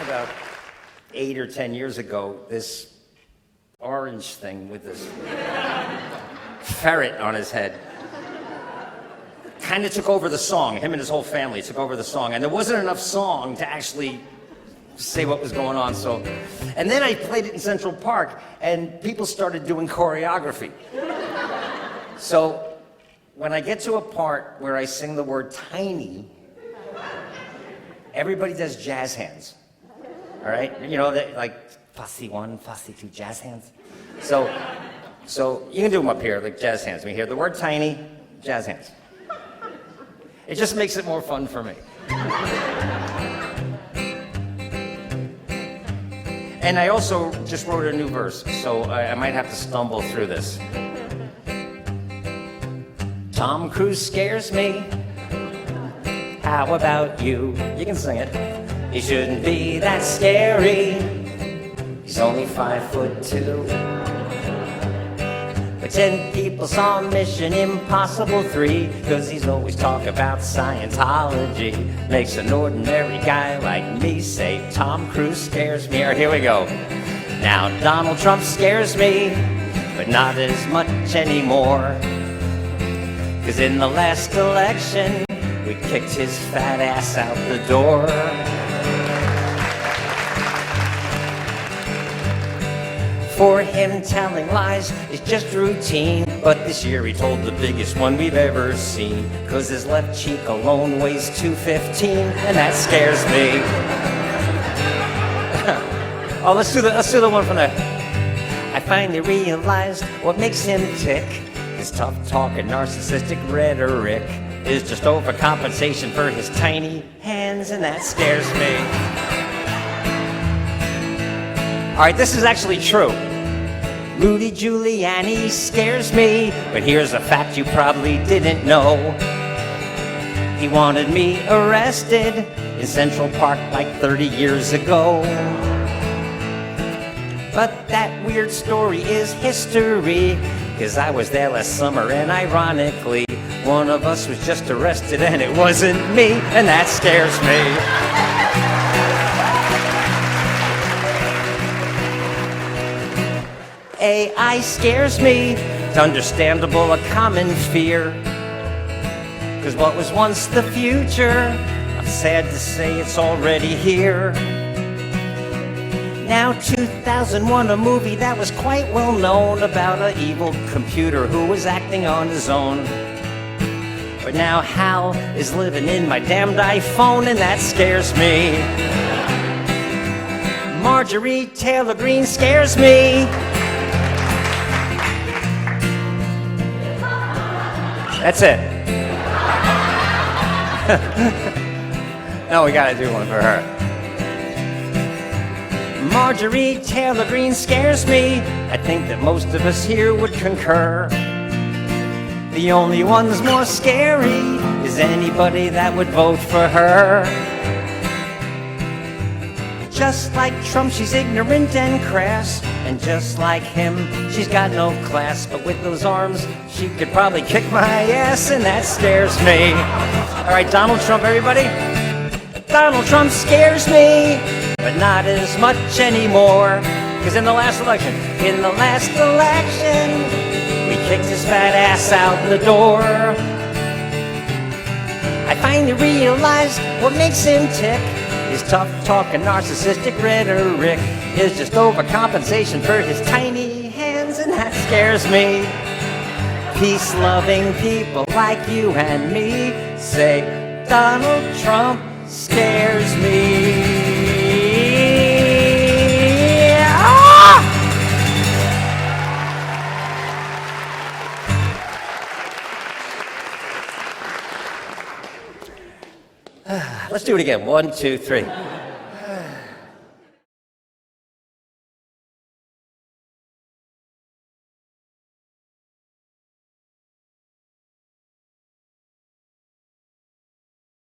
about 8 or 10 years ago, this orange thing with this ferret on his head kind of took over the song. Him and his whole family took over the song, and there wasn't enough song to actually say what was going on. So, and then I played it in Central Park, and people started doing choreography. So when I get to a part where I sing the word tiny, everybody does jazz hands. All right, you know, like fussy 1, fussy 2, jazz hands. So you can do them up here, like jazz hands. We hear the word tiny, jazz hands. It just makes it more fun for me. And I also just wrote a new verse, so I might have to stumble through this. Tom Cruise scares me. How about you? You can sing it. He shouldn't be that scary. He's only 5'2". But 10 people saw Mission Impossible 3, 'cause he's always talking about Scientology. Makes an ordinary guy like me say, Tom Cruise scares me. All right, here we go. Now, Donald Trump scares me, but not as much anymore. 'Cause in the last election, we kicked his fat ass out the door. For him, telling lies is just routine, but this year he told the biggest one we've ever seen. 'Cause his left cheek alone weighs 215, and that scares me. Oh, let's do the one from there. I finally realized what makes him tick. His tough talk and narcissistic rhetoric is just overcompensation for his tiny hands, and that scares me. All right, this is actually true. Rudy Giuliani scares me, but here's a fact you probably didn't know. He wanted me arrested in Central Park like 30 years ago. But that weird story is history, 'cause I was there last summer, and ironically, one of us was just arrested and it wasn't me, and that scares me. AI scares me. It's understandable, a common fear. 'Cause what was once the future, I'm sad to say it's already here. Now 2001, a movie that was quite well known about an evil computer who was acting on his own. But now Hal is living in my damned iPhone, and that scares me. Marjorie Taylor Greene scares me. That's it. No, we gotta do one for her. Marjorie Taylor Greene scares me. I think that most of us here would concur. The only one's more scary is anybody that would vote for her. Just like Trump, she's ignorant and crass. And just like him, she's got no class. But with those arms, she could probably kick my ass, and that scares me. All right, Donald Trump, everybody. Donald Trump scares me, but not as much anymore. 'Cause in the last election, we kicked his fat ass out the door. I finally realized what makes him tick. His tough talk and narcissistic rhetoric is just overcompensation for his tiny hands, and that scares me. Peace-loving people like you and me say, Donald Trump scares me. Ah! Let's do it again. 1, 2, 3.